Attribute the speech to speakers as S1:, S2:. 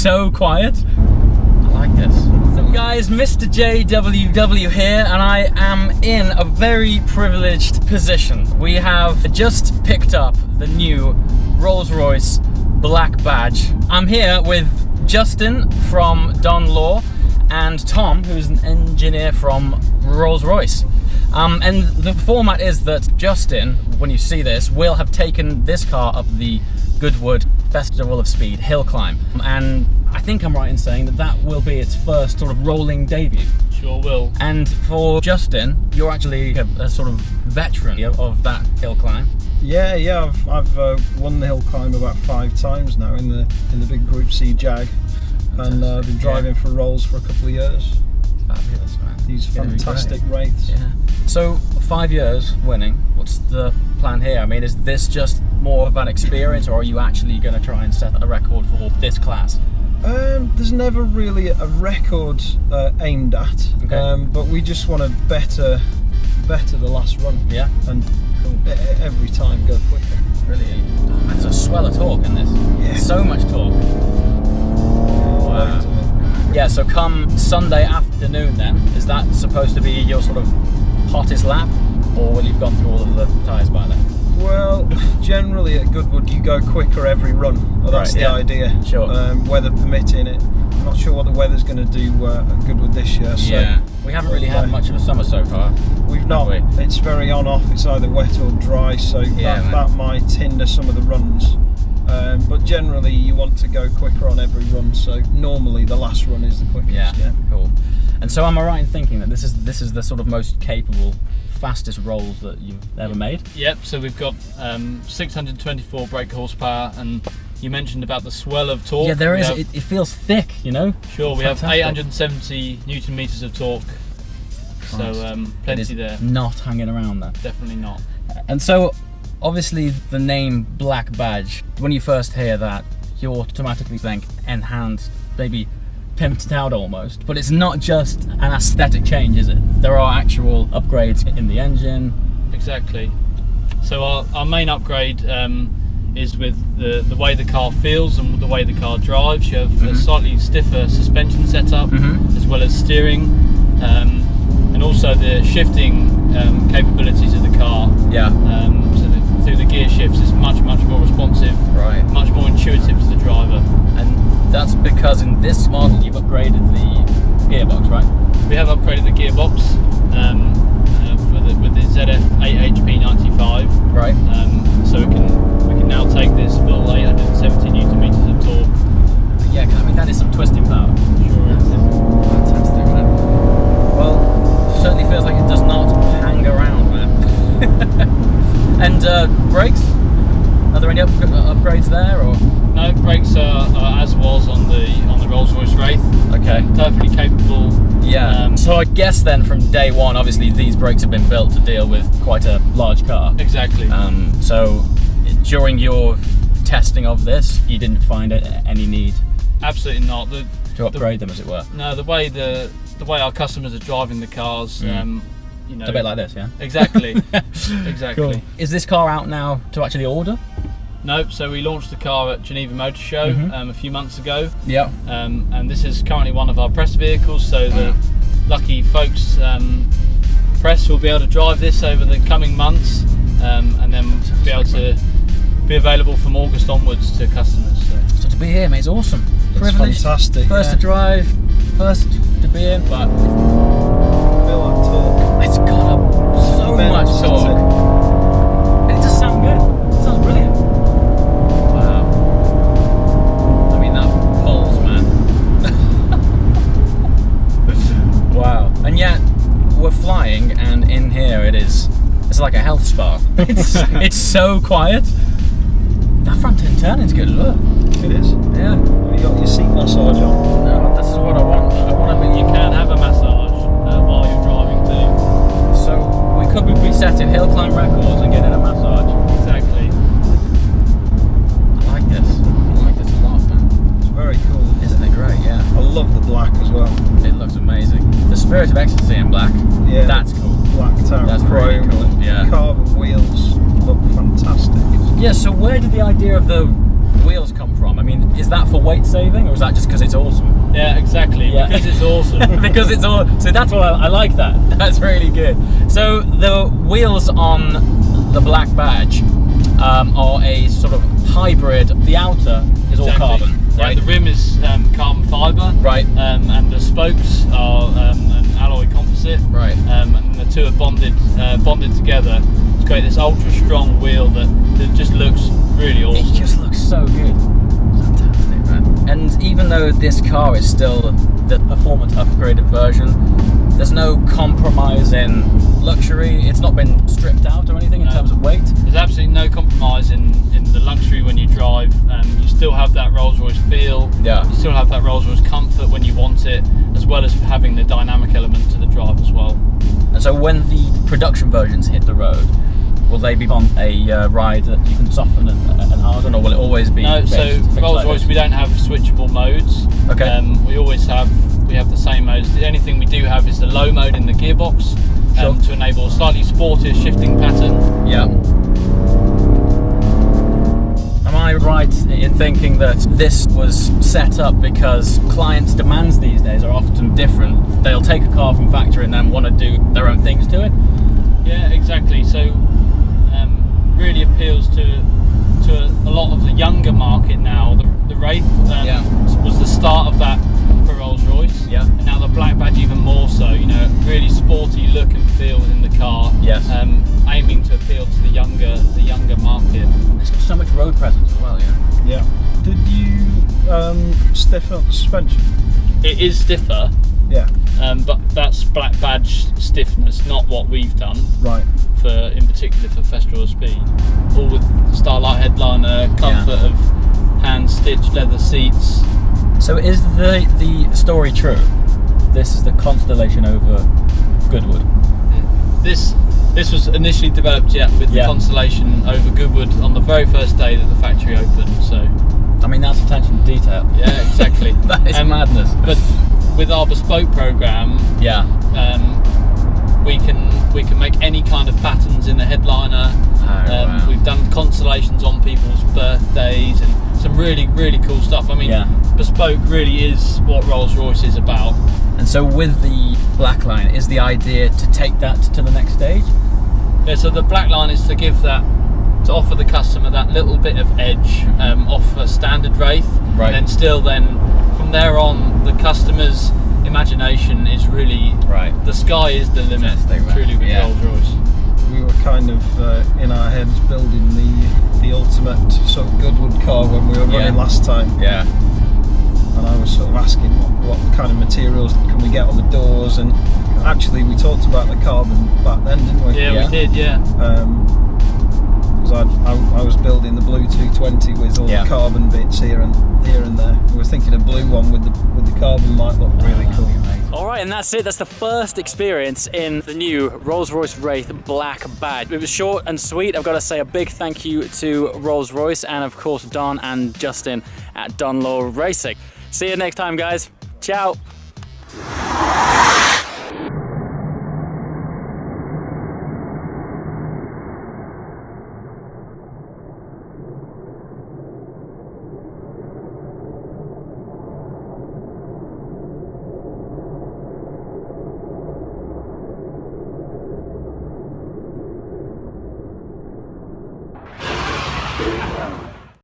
S1: so quiet. I like this. So guys, Mr. JWW here, and I am in a very privileged position. We have just picked up the new Rolls-Royce Black Badge. I'm here with Justin from Don Law and Tom, who's an engineer from Rolls-Royce. And the format is that Justin, when you see this, will have taken this car up the Goodwood Festival of Speed hill climb. And I think I'm right in saying that that will be its first sort of rolling debut.
S2: Sure will.
S1: And for Justin, you're actually a sort of veteran of that hill climb.
S3: Yeah, I've won the hill climb about 5 times now in the big Group C Jag, and been driving for Rolls for a couple of years.
S1: Fabulous, man.
S3: These fantastic Wraiths.
S1: Yeah. So 5 years winning. What's the plan here? I mean, is this just more of an experience, or are you actually going to try and set a record for this class?
S3: There's never really a record aimed at,
S1: okay.
S3: But we just want to better the last run.
S1: Yeah.
S3: And every time go quicker.
S1: Brilliant. Oh, man, there's a swell of torque in this.
S3: Yeah.
S1: So much torque. Wow. Yeah, so come Sunday afternoon then, is that supposed to be your sort of hottest lap, or will you've gone through all of the tyres by then?
S3: Well, generally at Goodwood you go quicker every run. Well, that's the idea.
S1: Sure.
S3: Weather permitting it. I'm not sure what the weather's going to do at Goodwood this year. So
S1: yeah, we haven't really had much of a summer so far.
S3: We've not. It's very on-off. It's either wet or dry, so that might hinder some of the runs. But generally you want to go quicker on every run, so normally the last run is the quickest.
S1: Yeah, cool. And so am I right in thinking that this is the sort of most capable, fastest rolls that you've ever made?
S2: Yep, so we've got 624 brake horsepower, and you mentioned about the swell of torque.
S1: Yeah, there is. It feels thick, you know?
S2: Sure, we have 870 Newton meters of torque. Christ. So plenty there.
S1: Not hanging around there.
S2: Definitely not.
S1: And so, obviously the name Black Badge, when you first hear that, you automatically think enhanced, maybe pimped out almost, but it's not just an aesthetic change, is it? There are actual upgrades in the engine.
S2: Exactly. So our main upgrade is with the way the car feels and the way the car drives. You have a slightly stiffer suspension setup, as well as steering, and also the shifting capabilities of the car.
S1: Yeah.
S2: So through the gear shifts, it's much more responsive, much more intuitive to the driver.
S1: And that's because in this model you've upgraded the gearbox, right?
S2: We have upgraded the gearbox with the ZF 8HP95.
S1: Right.
S2: So we can now take this full 870 Newton meters of torque.
S1: Yeah, I mean that is some twisting power.
S2: Sure is.
S1: Fantastic, man. Well, certainly feels like it does not hang around, man. And brakes? Are there any upgrades there, or?
S2: No, brakes are as was on the Rolls-Royce Wraith. Okay. Perfectly capable.
S1: Yeah. So I guess then from day one, obviously these brakes have been built to deal with quite a large car.
S2: Exactly.
S1: So during your testing of this, you didn't find any need?
S2: Absolutely not.
S1: To upgrade them, as it were.
S2: No, the way our customers are driving the cars. You know,
S1: it's a bit like this, yeah?
S2: Exactly. Exactly.
S1: Cool. Is this car out now to actually order?
S2: No, so we launched the car at Geneva Motor Show a few months ago.
S1: Yeah.
S2: And this is currently one of our press vehicles, so the lucky folks press will be able to drive this over the coming months, and then be able to be available from August onwards to customers.
S1: So to be here, mate, it's awesome.
S3: It's fantastic.
S1: First to drive, first to be in, but
S3: feel that torque.
S1: It's got up so much torque. And it does sound good. It sounds brilliant. Wow. I mean, that pulls, man. Wow. And yet, we're flying, and in here it's like a health spa. It's so quiet. That front end turning's good as well.
S3: It is.
S1: Yeah.
S3: Have you got your seat massage on?
S1: No, this is what I want.
S2: You can have a massage while you're driving too.
S1: So we could be setting hill climb records and getting a massage.
S2: Exactly.
S1: I like this. I like this a lot, man.
S3: It's very cool.
S1: Isn't it great? Yeah.
S3: I love the black as well.
S1: It looks amazing. The Spirit of Ecstasy in black.
S3: Yeah.
S1: That's cool.
S3: Black tower.
S1: That's
S3: chrome.
S1: really cool. Yeah.
S3: Carbon wheels look fantastic.
S1: Yeah. So where did the idea of the wheels come from? I mean, is that for weight saving, or is that just because it's awesome?
S2: Yeah, exactly. Yeah. Because it's awesome.
S1: Because it's all. So that's what I like. That's really good. So the wheels on the Black Badge are a sort of hybrid. The outer is all carbon, right?
S2: Yeah, the rim is carbon fibre,
S1: right?
S2: And the spokes are an alloy composite,
S1: right?
S2: And the two are bonded together to create this ultra strong wheel that just looks really awesome.
S1: It just looks so good. Fantastic, man. And even though this car is still the performance upgraded version, there's no compromise in luxury. It's not been stripped out or anything in terms of weight.
S2: There's absolutely no compromise in the luxury when you drive. You still have that Rolls-Royce feel.
S1: Yeah.
S2: You still have that Rolls-Royce comfort when you want it, as well as having the dynamic element to the drive as well.
S1: And so when the production versions hit the road, will they be on a ride that you can soften and harden, or will it always be?
S2: No, so Rolls-Royce, we don't have switchable modes.
S1: Okay.
S2: We have the same modes. The only thing we do have is the low mode in the gearbox, to enable a slightly sportier shifting pattern.
S1: Yeah. Am I right in thinking that this was set up because clients' demands these days are often different? They'll take a car from factory and then want to do their own things to it?
S2: Yeah, exactly. So really appeals to a lot of the younger market now. The Wraith was the start of that for Rolls-Royce.
S1: Yeah.
S2: And now the Black Badge even more so. You know, really sporty look and feel within the car.
S1: Yes.
S2: Aiming to appeal to the younger market.
S1: It's got so much road presence as well. Yeah.
S3: Yeah. Did you stiffen up the suspension?
S2: It is stiffer.
S3: Yeah.
S2: But that's Black Badge stiffness, not what we've done.
S3: Right.
S2: In particular for Festoral Speed, all with Starlight headliner, comfort of hand-stitched leather seats.
S1: So is the story true? This is the Constellation over Goodwood.
S2: This was initially developed with the Constellation over Goodwood on the very first day that the factory opened. So,
S1: I mean, that's attention to detail.
S2: Yeah, exactly.
S1: That is madness.
S2: But with our bespoke program, we can make any kind of patterns in the headliner.
S1: Wow.
S2: We've done constellations on people's birthdays and some really, really cool stuff. I mean, bespoke really is what Rolls-Royce is about.
S1: And so with the Black Line, is the idea to take that to the next stage?
S2: Yeah, so the Black Line is to offer the customer that little bit of edge off a standard Wraith.
S1: Right.
S2: And then from there on, the customer's imagination is really the sky is the limit. Truly with Rolls-Royce.
S3: We were kind of in our heads building the ultimate sort of Goodwood car when we were running last time.
S1: Yeah.
S3: And I was sort of asking what kind of materials can we get on the doors, and actually we talked about the carbon back then, didn't we?
S2: Yeah, we did. Yeah.
S3: Because I was building the blue 220 with all the carbon bits here and there. We were thinking a blue one with the carbon might look really cool.
S1: Alright, and that's it. That's the first experience in the new Rolls-Royce Wraith Black Badge. It was short and sweet. I've got to say a big thank you to Rolls-Royce and of course Don and Justin at Don Law Racing. See you next time, guys. Ciao.